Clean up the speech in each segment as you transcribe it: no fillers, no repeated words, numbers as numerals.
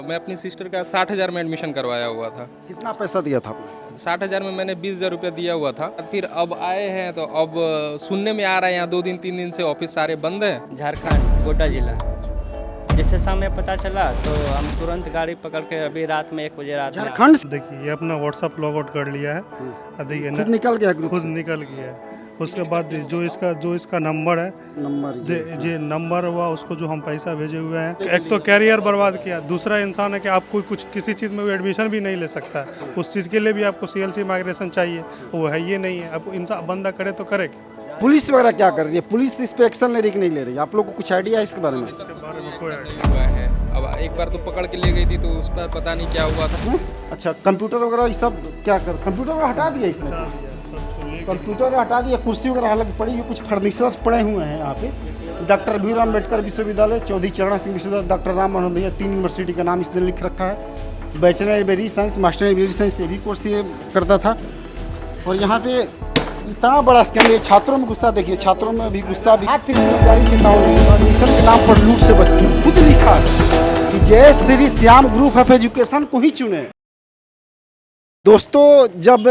मैं अपनी सिस्टर का 60,000 में एडमिशन करवाया हुआ था। कितना पैसा दिया था आपने? 60,000 में मैंने 20,000 रुपया दिया हुआ था। फिर अब आए हैं तो अब सुनने में आ रहा है यहाँ 2 दिन 3 दिन से ऑफिस सारे बंद हैं। झारखंड गोड्डा जिला। जैसे सामने पता चला तो हम तुरंत गाड़ी पकड़ के अभी रात में 1 बजे रात में झारखंड से देखिए ये अपना व्हाट्सअप लॉग आउट कर लिया है। देखिए खुद निकल गया ग्रुप खुद निकल गया है। उसके बाद जो इसका नंबर है नंबर जो नंबर हुआ उसको जो हम पैसा भेजे हुए हैं, एक तो कैरियर बर्बाद किया, दूसरा इंसान है कि आप कोई कुछ किसी चीज़ में एडमिशन भी नहीं ले सकता है। उस चीज़ के लिए भी आपको CLC माइग्रेशन चाहिए, वो है ये नहीं है। अब इंसान बंदा करे तो करे। पुलिस वगैरह क्या कर रही है? पुलिस इस पे एक्शन ले रही कि नहीं ले रही? आप लोग को कुछ आइडिया है इसके बारे में? हुआ है अब एक बार तो पकड़ के ले गई थी तो उस पर पता नहीं क्या हुआ था। अच्छा, कंप्यूटर वगैरह ये सब क्या कर, कंप्यूटर वगैरह हटा दिया इसने? कंप्यूटर हटा दिया, कुर्सी वगैरह हालांकि पड़ी है, कुछ फर्नीचर्स पड़े हुए हैं यहाँ पे। डॉक्टर भीमराव अम्बेडकर विश्वविद्यालय, चौधरी चरण सिंह विश्वविद्यालय, डॉक्टर राम मनोहर भैया, 3 यूनिवर्सिटी का नाम इसने लिख रखा है। Bachelor library science, master library science, ये भी कोर्स ये करता था। और यहाँ पे इतना बड़ा स्कैम है, छात्रों में गुस्सा देखिए, छात्रों में भी गुस्सा भी। गाड़ी चेतावनी एडमिशन के नाम पर लूट से बचने खुद लिखा कि जय Shri Shyam group of education को ही चुने। दोस्तों, जब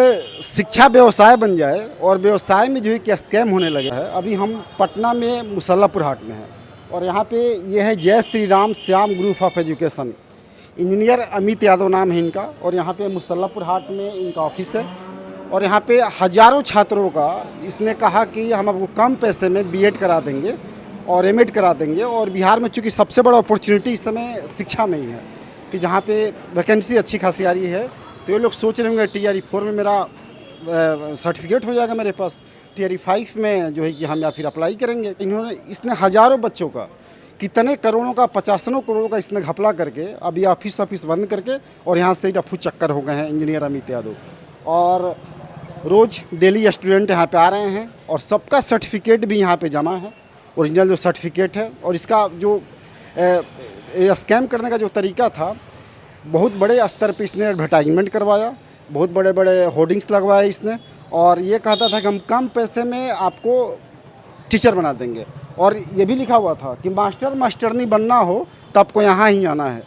शिक्षा व्यवसाय बन जाए और व्यवसाय में जो है कि स्कैम होने लगे है। अभी हम पटना में मुसल्लापुर हाट में हैं और यहाँ पे ये है जय Shri Ram Shyam group of education. Engineer Amit Yadav नाम है इनका और यहाँ पे मुसल्लापुर हाट में इनका ऑफिस है। और यहाँ पे हज़ारों छात्रों का इसने कहा कि हम आपको कम पैसे में B.Ed करा देंगे और M.Ed करा देंगे। और बिहार में चूँकि सबसे बड़ा अपॉर्चुनिटी इस समय शिक्षा में ही है कि जहाँ पे वैकेंसी अच्छी खासी आ रही है। तो ये लोग सोच रहे होंगे TRE 4 में मेरा सर्टिफिकेट हो जाएगा मेरे पास, TRE 5 में जो है कि हम या फिर अप्लाई करेंगे। इसने हज़ारों बच्चों का, कितने करोड़ों का, 50 करोड़ों का इसने घपला करके अभी ऑफिस बंद करके और यहाँ से रफू चक्कर हो गए हैं इंजीनियर अमित यादव। और रोज़ डेली स्टूडेंट यहाँ पे आ रहे हैं और सबका सर्टिफिकेट भी यहाँ पे जमा है, ओरिजिनल जो सर्टिफिकेट है। और इसका जो स्कैम करने का जो तरीका था, बहुत बड़े स्तर पे इसने एडवर्टाइजमेंट करवाया, बहुत बड़े बड़े होर्डिंग्स लगवाए इसने और ये कहता था कि हम कम पैसे में आपको टीचर बना देंगे। और ये भी लिखा हुआ था कि मास्टरनी बनना हो तो आपको यहाँ ही आना है।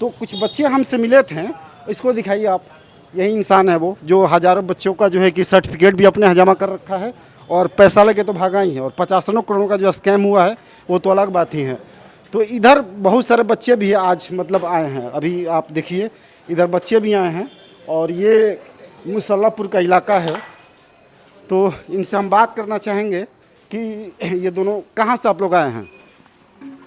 तो कुछ बच्चे हमसे मिले थे, इसको दिखाइए आप, यही इंसान है वो जो हज़ारों बच्चों का जो है कि सर्टिफिकेट भी अपने यहाँ जमा कर रखा है और पैसा लगे तो भागा ही है। और 50 करोड़ का जो स्कैम हुआ है वो तो अलग बात ही है। तो इधर बहुत सारे बच्चे भी आज मतलब आए हैं, अभी आप देखिए इधर बच्चे भी आए हैं और ये मुसल्लापुर का इलाका है। तो इनसे हम बात करना चाहेंगे कि ये दोनों कहाँ से आप लोग आए हैं?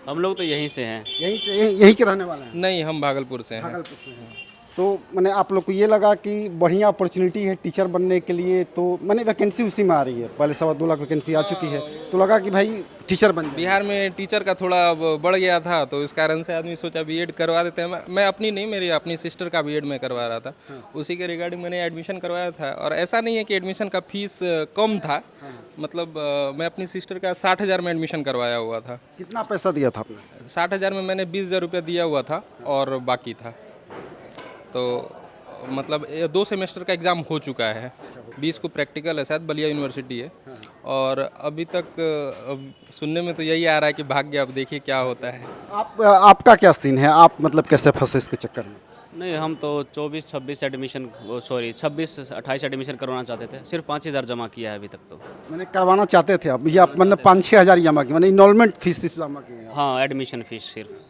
हम लोग तो यहीं से हैं। यहीं के रहने वाले हैं? नहीं, हम भागलपुर से हैं। भागलपुर से हैं। तो मैंने आप लोग को ये लगा कि बढ़िया अपॉर्चुनिटी है टीचर बनने के लिए, तो मैंने वैकेंसी उसी में आ रही है, पहले 2.25 लाख वैकेंसी आ चुकी है, तो लगा कि भाई टीचर बन जाए। बिहार में टीचर का थोड़ा बढ़ गया था तो इस कारण से आदमी सोचा B.Ed करवा देते हैं। मैं अपनी नहीं, मेरी अपनी सिस्टर का B.Ed में करवा रहा था। उसी के रिगार्डिंग मैंने एडमिशन करवाया था। और ऐसा नहीं है कि एडमिशन का फीस कम था, मतलब मैं अपनी सिस्टर का 60,000 में एडमिशन करवाया हुआ था। कितना पैसा दिया था आपने? 60,000 में मैंने 20,000 रुपया दिया हुआ था और बाकी था। तो मतलब 2 सेमेस्टर का एग्ज़ाम हो चुका है, 20 को प्रैक्टिकल है, शायद बलिया यूनिवर्सिटी है। और अभी तक अब सुनने में तो यही आ रहा है कि भाग गया, अब देखिए क्या होता है। आपका क्या सीन है? आप मतलब कैसे फंसे इसके चक्कर में? नहीं, हम तो 24-26 एडमिशन 26-28 एडमिशन करवाना चाहते थे। सिर्फ 5,000 जमा किया है अभी तक। तो मैंने करवाना चाहते थे आप, ये आप मतलब 5-6 हज़ार जमा किए, मैंने इनरोलमेंट फीस जमा की है? हाँ, एडमिशन फीस सिर्फ।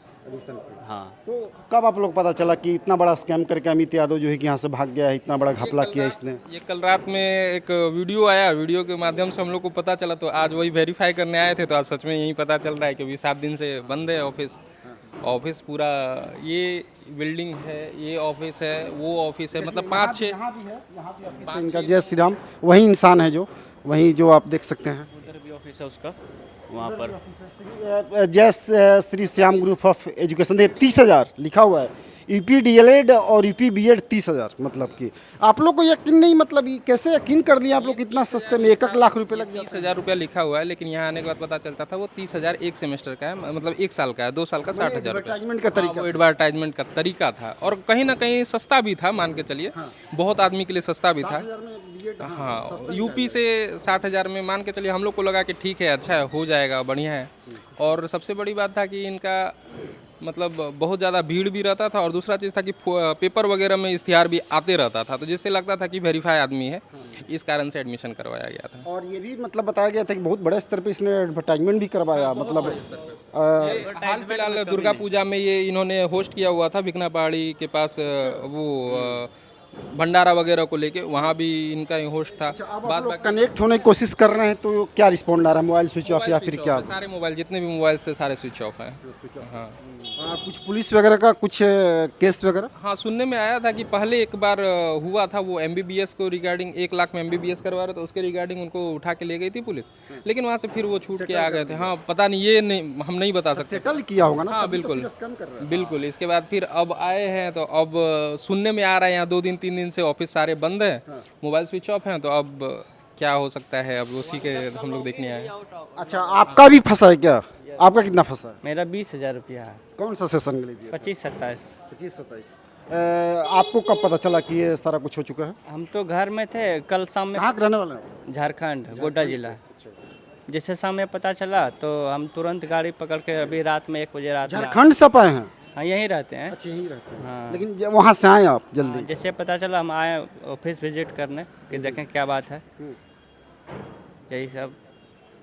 हाँ। तो कब आप लोग पता चला कि इतना बड़ा स्कैम करके अमित यादव जो है कि यहाँ से भाग गया है, इतना बड़ा घपला किया इसने? ये कल रात में एक वीडियो आया, वीडियो के माध्यम से हम लोग को पता चला। तो आज वही वेरीफाई करने आए थे, तो आज सच में यही पता चल रहा है कि अभी 7 दिन से बंद है ऑफिस पूरा। ये बिल्डिंग है, ये ऑफिस है, वो ऑफिस है, मतलब 5-6 इनका जय श्री राम वही इंसान है जो वहीं जो आप देख सकते हैं, उधर भी ऑफिस है उसका, वहाँ पर जय Shri Shyam group of education. 30,000 लिखा हुआ है, UP DLED और UP B.Ed 30,000। मतलब कि आप लोग को यकीन नहीं, मतलब ये कैसे यकीन कर लिया आप लोग इतना सस्ते में? 1 लाख रुपए लग जाते हैं। 30,000 रुपया लिखा हुआ है, लेकिन यहाँ आने के बाद पता चलता था वो 30,000 एक सेमेस्टर का है, मतलब 1 साल का है, 2 साल का 60,000 रुपया। एडवर्टाइजमेंट का तरीका, वो एडवर्टाइजमेंट का तरीका था और कहीं ना कहीं सस्ता भी था, मान के चलिए बहुत आदमी के लिए सस्ता भी था। हाँ, UP से 60,000 में मान के चलिए हम लोग को लगा कि ठीक है, अच्छा है, हो जाएगा, बढ़िया है। और सबसे बड़ी बात था कि इनका मतलब बहुत ज़्यादा भीड़ भी रहता था, और दूसरा चीज़ था कि पेपर वगैरह में इश्तिहार भी आते रहता था, तो जिससे लगता था कि वेरीफाई आदमी है, इस कारण से एडमिशन करवाया गया था। और ये भी मतलब बताया गया था कि बहुत बड़े स्तर पे इसने एडवर्टाइजमेंट भी करवाया, मतलब हाल फिलहाल दुर्गा पूजा में ये इन्होंने होस्ट किया हुआ था भिकना पहाड़ी के पास, वो भंडारा वगैरह को लेके वहाँ भी इनका होस्ट था। आप लोग कनेक्ट होने की कोशिश कर रहे हैं तो क्या रिस्पॉन्ड आ रहा है, मोबाइल स्विच ऑफ या फिर क्या? सारे मोबाइल, जितने भी मोबाइल्स थे सारे स्विच ऑफ हैं। हाँ कुछ पुलिस वगैरह का कुछ केस वगैरह? हाँ, सुनने में आया था कि पहले एक बार हुआ था, वो MBBS को रिगार्डिंग 1 लाख में MBBS करवा रहे थे, उसके रिगार्डिंग उनको उठा के ले गई थी पुलिस, लेकिन वहाँ से फिर वो छूट के आ गए थे। हाँ, पता नहीं, ये नहीं, हम नहीं बता सकते। सेटल किया होगा ना? हाँ बिल्कुल बिल्कुल। इसके बाद फिर अब आए हैं, तो अब सुनने में आ रहा है यहाँ 2 दिन 3 दिन से ऑफिस सारे बंद हैं, मोबाइल स्विच ऑफ हैं, तो अब क्या हो सकता है, अब उसी के हम लोग देखने आए। अच्छा, आपका भी फंसा है क्या? आपका कितना फंसा है? मेरा 20,000 रुपया है। कौन सा सेशन के लिए दिया? 25-27। 25-27। आपको कब पता चला कि ये सारा कुछ हो चुका है? हम तो घर में थे, कल शाम में। कहाँ के रहने वाले हैं? झारखंड, गोड्डा जिला। जैसे शाम में पता चला तो हम तुरंत गाड़ी पकड़ के अभी रात में 1 बजे रात में। झारखंड से आप आए हैं? हाँ, यहीं रहते हैं। अच्छा, यहीं रहते हैं। हाँ। लेकिन वहाँ से आए आप जल्दी? जैसे पता चला हम आए ऑफिस विजिट करने कि देखें क्या बात है। यही सब।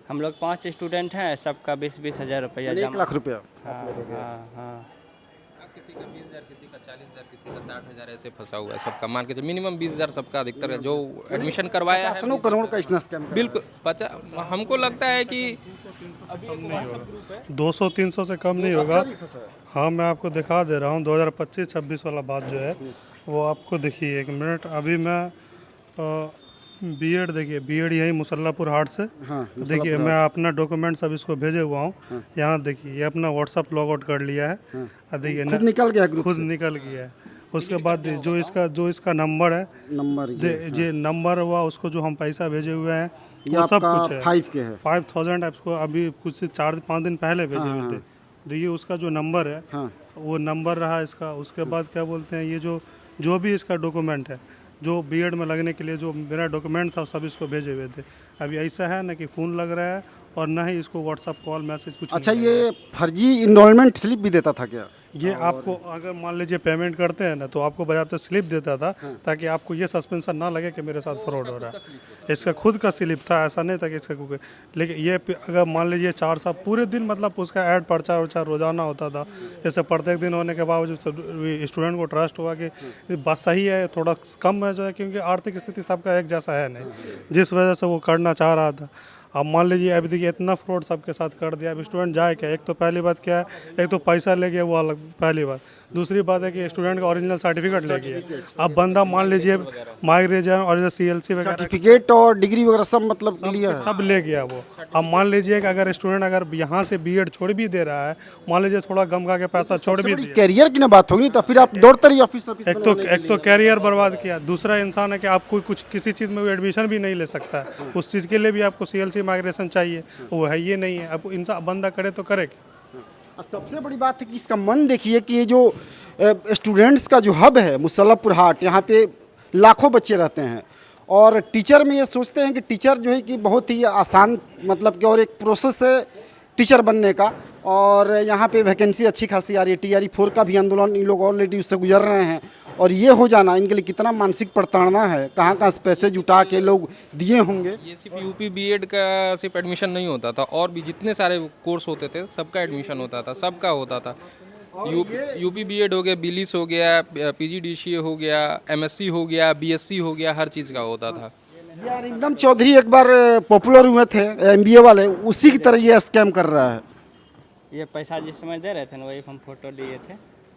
हम लोग 5 स्टूडेंट हैं, सबका 20-20 हज़ार रुपया 1 लाख रुपया। हाँ हाँ हाँ। किसी का 20,000, किसी का 40,000, किसी का 60,000 ऐसे फंसा हुआ है सबका। मान के मिनिमम 20,000 सबका अधिकतर है जो एडमिशन करवाया है। 50 करोड़ का इसने स्कैम करा। बिल्कुल। हमको लगता है कि 200-300 से कम नहीं होगा। हाँ, मैं आपको दिखा दे रहा हूँ 2025-26 वाला बात जो है वो आपको देखिए। 1 मिनट, अभी मैं बीएड, देखिए बीएड यही मुसल्लापुर हाट से। हाँ, देखिए मैं अपना डॉक्यूमेंट्स अब इसको भेजे हुआ हूँ। यहाँ देखिए ये अपना व्हाट्सअप लॉग आउट कर लिया है। देखिए खुद निकल गया ग्रुप खुद निकल गया है। उसके बाद जो इसका नंबर है, नंबर जो नंबर हुआ उसको जो हम पैसा भेजे हुए हैं ये वो सब आपका कुछ है। 5 के है। 5,000 आपको अभी कुछ 4-5 दिन पहले भेजे हुए थे। देखिए उसका जो नंबर है हाँ। वो नंबर रहा इसका। उसके बाद क्या बोलते हैं, ये जो भी इसका डॉक्यूमेंट है, जो बीएड में लगने के लिए जो मेरा डॉक्यूमेंट था सब इसको भेजे हुए थे। अभी ऐसा है ना कि फ़ोन लग रहा है और ना ही इसको व्हाट्सअप कॉल मैसेज कुछ। अच्छा, ये फर्जी इनरोलमेंट स्लिप भी देता था क्या? ये आपको अगर मान लीजिए पेमेंट करते हैं ना तो आपको बाकायदा स्लिप देता था, ताकि आपको ये सस्पेंशन ना लगे कि मेरे साथ फ्रॉड हो रहा है। इसका खुद का स्लिप था, ऐसा नहीं था कि इसका कोई। लेकिन ये अगर मान लीजिए 4 साल पूरे दिन मतलब उसका ऐड प्रचार रोजाना होता था। जैसे प्रत्येक दिन होने के बावजूद स्टूडेंट को ट्रस्ट हुआ कि बात सही है, थोड़ा कम है जो है, क्योंकि आर्थिक स्थिति सबका एक जैसा है नहीं, जिस वजह से वो करना चाह रहा था। अब मान लीजिए अभी देखिए इतना फ्रॉड सबके साथ कर दिया। अब स्टूडेंट जाए क्या? एक तो पहली बात क्या है, एक तो पैसा ले गया वो अलग पहली बात। दूसरी बात है कि स्टूडेंट का ओरिजिनल सर्टिफिकेट ले गया। अब बंदा मान लीजिए माइग्रेशन ओरिजिनल CLC वगैरह सर्टिफिकेट और डिग्री वगैरह सब मतलब लिया है। सब ले गया वो। अब मान लीजिए कि अगर स्टूडेंट अगर यहाँ से बीएड छोड़ भी दे रहा है, मान लीजिए थोड़ा गम खा के पैसा छोड़ भी दिया, कैरियर की ना बात होगी, तो फिर आप दौड़ते रहिए ऑफिस। एक तो कैरियर बर्बाद किया। दूसरा इंसान है कि आप कोई कुछ किसी चीज़ में एडमिशन भी नहीं ले सकता है। उस चीज़ के लिए भी आपको CLC माइग्रेशन चाहिए, वो है ये नहीं है। अब इंसान बंदा करे तो करे क्या? सबसे बड़ी बात है कि इसका मन देखिए कि ये जो स्टूडेंट्स का जो हब है मुसल्लापुर हाट, यहाँ पे लाखों बच्चे रहते हैं, और टीचर में ये सोचते हैं कि टीचर जो है कि बहुत ही आसान मतलब कि और एक प्रोसेस है टीचर बनने का, और यहाँ पे वैकेंसी अच्छी खासी आ रही है। TRE 4 का भी आंदोलन इन लोग ऑलरेडी उससे गुजर रहे हैं, और ये हो जाना इनके लिए कितना मानसिक प्रताड़ना है। कहाँ कहाँ से पैसे जुटा के लोग दिए होंगे। ये सिर्फ UP BEd का सिर्फ एडमिशन नहीं होता था, और भी जितने सारे कोर्स होते थे सबका एडमिशन होता था, सबका होता था। UP BEd हो गया, BLIS हो गया, PGDCA हो गया, MSc हो गया, BSc हो गया, हर चीज़ का होता था। यार एकदम चौधरी एक बार पॉपुलर हुए थे MBA वाले, उसी की तरह ये स्कैम कर रहा है। ये पैसा जिस समय दे रहे थे ना, वही हम फोटो लिए थे।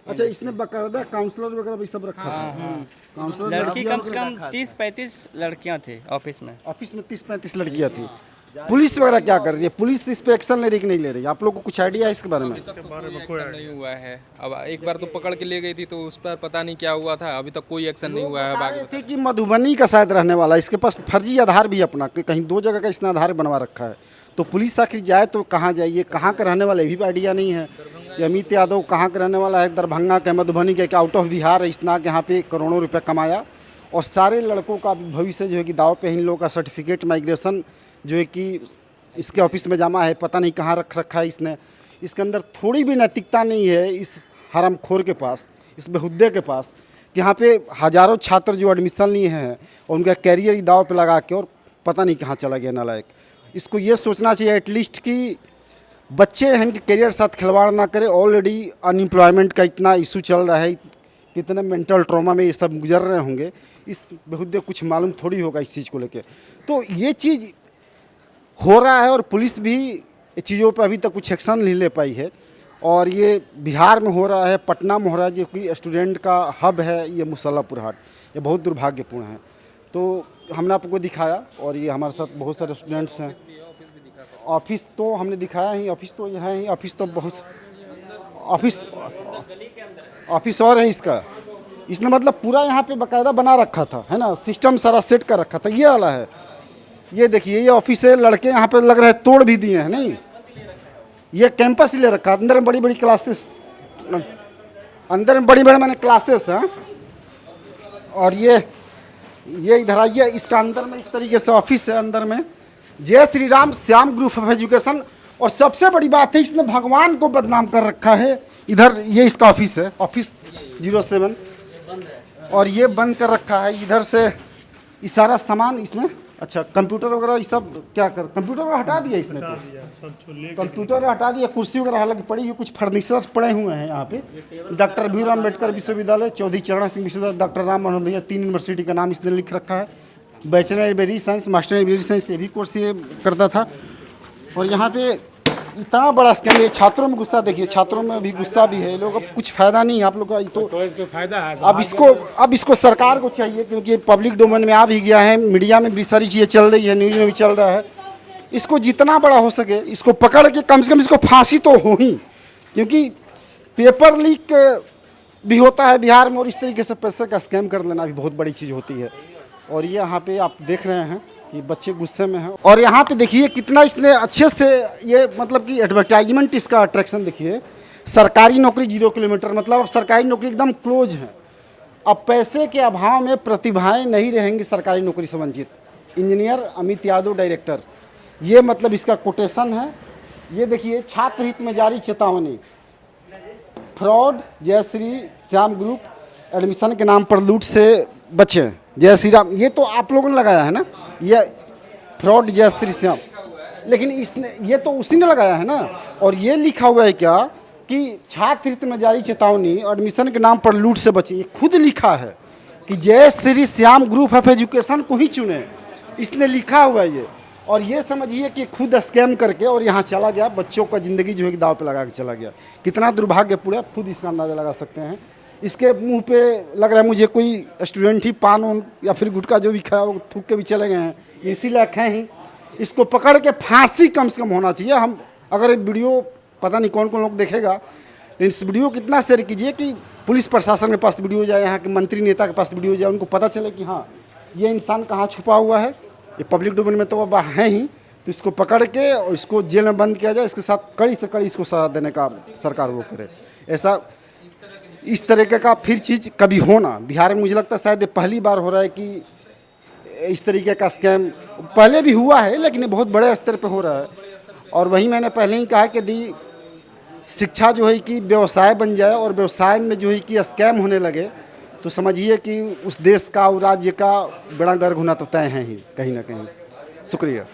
अच्छा, इसने बकायदा काउंसलर वगैरह भी सब रखा है। काउंसलर लड़की कम से कम 30-35 लड़कियां थी ऑफिस में। ऑफिस में 30-35 लड़कियां थी। पुलिस वगैरह क्या कर रही है? पुलिस इस पे एक्शन ले रही कि नहीं ले रही? आप लोग को कुछ आइडिया है इसके बारे में? एक्शन नहीं हुआ है। अब एक बार तो पकड़ के ले गई थी, तो उस पर पता नहीं क्या हुआ था, अभी तक कोई एक्शन नहीं हुआ है। बता रहे थे कि मधुबनी का शायद रहने वाला, इसके पास फर्जी आधार भी अपना, कि कहीं 2 जगह का इसने आधार बनवा रखा है। तो पुलिस आखिर जाए तो कहाँ जाइए, कहाँ का रहने वाला ये भी आइडिया नहीं है। ये अमित यादव कहाँ का रहने वाला है? दरभंगा के, मधुबनी के, आउट ऑफ बिहार। इसने यहाँ पे करोड़ों रुपये कमाया, और सारे लड़कों का भविष्य जो है कि दाव पे इन लोगों का सर्टिफिकेट माइग्रेशन जो है कि इसके ऑफिस में जमा है, पता नहीं कहाँ रख रखा है इसने। इसके अंदर थोड़ी भी नैतिकता नहीं है इस हरामखोर के पास, इस बेहुद्दे के पास, कि यहाँ पे हज़ारों छात्र जो एडमिशन लिए हैं और उनका कैरियर ही दाव पे लगा के और पता नहीं कहाँ चला गया नालायक। इसको ये सोचना चाहिए एटलीस्ट कि बच्चे हैं कि करियर साथ खिलवाड़ ना करें। ऑलरेडी अनएम्प्लॉयमेंट का इतना इशू चल रहा है, कितने मेंटल ट्रॉमा में ये सब गुजर रहे होंगे, इस बेहुद्दे कुछ मालूम थोड़ी होगा इस चीज़ को लेके। तो ये चीज़ हो रहा है और पुलिस भी चीज़ों पर अभी तक कुछ एक्शन नहीं ले पाई है। और ये बिहार में हो रहा है, पटना में हो रहा है, जो कि स्टूडेंट का हब है ये मुसल्लापुर हाट। ये बहुत दुर्भाग्यपूर्ण है। तो हमने आपको दिखाया और ये हमारे साथ बहुत सारे स्टूडेंट्स हैं। ऑफिस तो हमने दिखाया ही, ऑफिस तो यहाँ ही, ऑफिस तो बहुत ऑफिस और है इसका। इसने मतलब पूरा यहाँ पे बाकायदा बना रखा था, है ना, सिस्टम सारा सेट कर रखा था। ये वाला है, ये देखिए, ये ऑफिस है। लड़के यहाँ पे लग रहा है तोड़ भी दिए हैं। नहीं, ये कैंपस ही ले रखा है। अंदर में बड़ी बड़ी क्लासेस, अंदर में बड़ी बड़ी मैंने क्लासेस हैं। और ये इधर आइए, इसका अंदर में इस तरीके से ऑफिस है। अंदर में जय Shri Ram Shyam group of education. और सबसे बड़ी बात है, इसने भगवान को बदनाम कर रखा है। इधर ये इसका ऑफिस है, ऑफिस 07, और ये बंद कर रखा है। इधर से ये सारा सामान इसमें, अच्छा कंप्यूटर वगैरह ये सब क्या कर, कंप्यूटर वगैरह हटा दिया इसने, तो कंप्यूटर हटा दिया। कुर्सी वगैरह अलग पड़ी हुई, कुछ फर्नीचर्स पड़े हुए हैं यहाँ पे। डॉक्टर भीमराव अम्बेडकर विश्वविद्यालय, चौधरी चरण सिंह विश्वविद्यालय, डॉक्टर राम मनोहर लोहिया, 3 यूनिवर्सिटी का नाम इसने लिख रखा है। Bachelor library science, master library science, ये भी कोर्स ये करता था। और यहाँ पे इतना बड़ा स्कैम है। छात्रों में गुस्सा देखिए, छात्रों में भी गुस्सा भी है। लोग अब कुछ फायदा नहीं है आप लोग का, तो इसको फायदा है। अब इसको सरकार को चाहिए, क्योंकि पब्लिक डोमेन में आ भी गया है, मीडिया में भी सारी चीज़ें चल रही है, न्यूज़ में भी चल रहा है। इसको जितना बड़ा हो सके इसको पकड़ के कम से कम इसको फांसी तो हो ही, क्योंकि पेपर लीक भी होता है बिहार में और इस तरीके से पैसे का स्कैम कर लेना भी बहुत बड़ी चीज़ होती है। और ये यहाँ पे आप देख रहे हैं कि बच्चे गुस्से में हैं। और यहाँ पे देखिए कितना इसने अच्छे से ये मतलब कि एडवर्टाइजमेंट, इसका अट्रैक्शन देखिए। सरकारी नौकरी 0 किलोमीटर, मतलब अब सरकारी नौकरी एकदम क्लोज है। अब पैसे के अभाव में प्रतिभाएं नहीं रहेंगी सरकारी नौकरी से वंचित। इंजीनियर अमित यादव डायरेक्टर, ये मतलब इसका कोटेशन है। ये देखिए, छात्र हित में जारी चेतावनी, फ्रॉड जय श्री श्याम ग्रुप एडमिशन के नाम पर लूट से बचें। जय श्री राम, ये तो आप लोगों ने लगाया है ना, ये फ्रॉड जय श्री श्याम, लेकिन इसने, ये तो उसी ने लगाया है ना। और ये लिखा हुआ है क्या कि छात्र हित में जारी चेतावनी, एडमिशन के नाम पर लूट से बचे। ये खुद लिखा है कि जय Shri Shyam group of education को ही चुने, इसने लिखा हुआ है ये। और ये समझिए कि खुद स्कैम करके और यहाँ चला गया, बच्चों का ज़िंदगी जो है कि दाव पे लगा के चला गया। कितना दुर्भाग्यपूर्ण है, खुद इसका अंदाज़ा लगा सकते हैं। इसके मुंह पे लग रहा है मुझे कोई स्टूडेंट ही पान वान या फिर गुटखा जो भी खाया वो थूक के भी चले गए हैं, इसी लायक हैं ही। इसको पकड़ के फांसी कम से कम होना चाहिए। हम अगर ये वीडियो पता नहीं कौन कौन लोग देखेगा, लेकिन इस वीडियो को इतना शेयर कीजिए कि पुलिस प्रशासन के पास वीडियो जाए, यहाँ के मंत्री नेता के पास वीडियो जाए, उनको पता चले कि हाँ ये इंसान कहाँ छुपा हुआ है। ये पब्लिक डोमेन में तो अब है ही, तो इसको पकड़ के और इसको जेल में बंद किया जाए। इसके साथ कड़ी से कड़ी इसको सजा देने का सरकार वो करे। ऐसा इस तरीके का फिर चीज़ कभी होना बिहार में, मुझे लगता है शायद ये पहली बार हो रहा है कि इस तरीके का स्कैम। पहले भी हुआ है लेकिन ये बहुत बड़े स्तर पे हो रहा है। और वही मैंने पहले ही कहा कि यदि शिक्षा जो है कि व्यवसाय बन जाए और व्यवसाय में जो है कि स्कैम होने लगे, तो समझिए कि उस देश का, उस राज्य का बड़ा गर्व होना तो तय है ही कहीं ना कहीं। शुक्रिया।